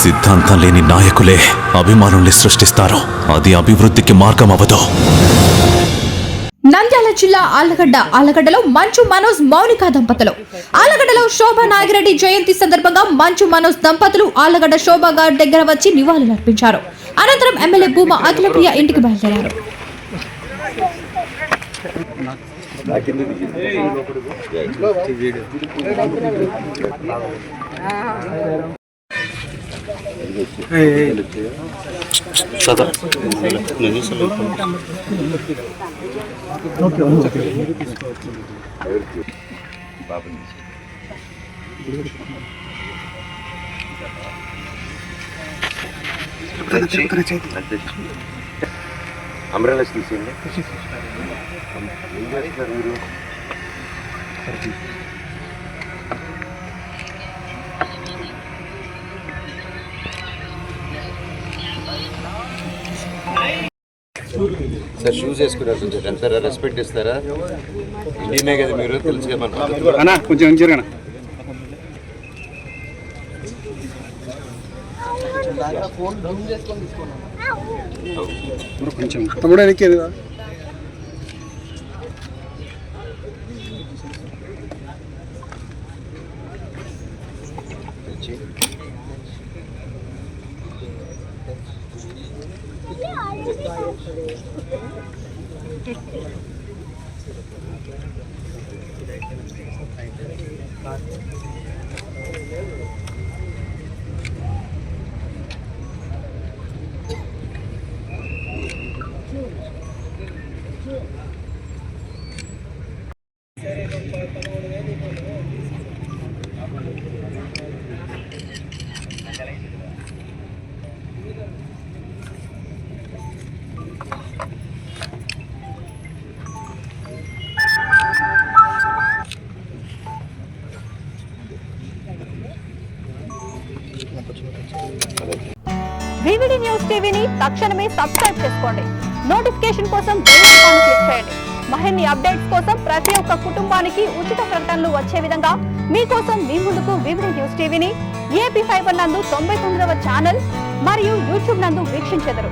సిద్ధాంతం లేని నాయకులే అభిమానుల్ని సృష్టిస్తారు. అది అభివృద్ధికి మార్గం అవ్వదు. నంద్యాల జిల్లా ఆళ్లగడ్డలో మంచు మనోజ్ మౌనిక దంపతులు. ఆళ్లగడ్డలో శోభా నాగిరెడ్డి జయంతి సందర్భంగా మంచు మనోజ్ దంపతులు ఆళ్లగడ్డ శోభా గారి దగ్గర వచ్చి నివాళులర్పించారు. అనంతరం ఎమ్మెల్యే భూమా అఖిలప్రియ ఇంటికి బయలుదేరారు. అంబ్రెల్లా తీసేయండి. ఏం చేస్తున్నారు మీరు? సార్ షూస్ వేసుకున్నారు సార్. ఎంత రెస్పెక్ట్ ఇస్తారా? ఇండియనే కదా మీరు, తెలుసుగా మన కొంచెం జరగనా కొంచెం తమ్ముడు ఎక్కేది వివిడి న్యూస్ టీవీని తక్షణమే సబ్స్క్రైబ్ చేసుకోండి. నోటిఫికేషన్ కోసం బెల్ ఐకాన్ క్లిక్ చేయండి. మరిన్ని అప్డేట్స్ కోసం ప్రతి ఒక్క కుటుంబానికి ఉచిత ప్రకటనలు వచ్చే విధంగా మీకోసం మీ ముందుకు వివిడి న్యూస్ టీవీని ఏపీ ఫైబర్ నందు 99వ ఛానల్ మరియు యూట్యూబ్ నందు వీక్షించెదరు.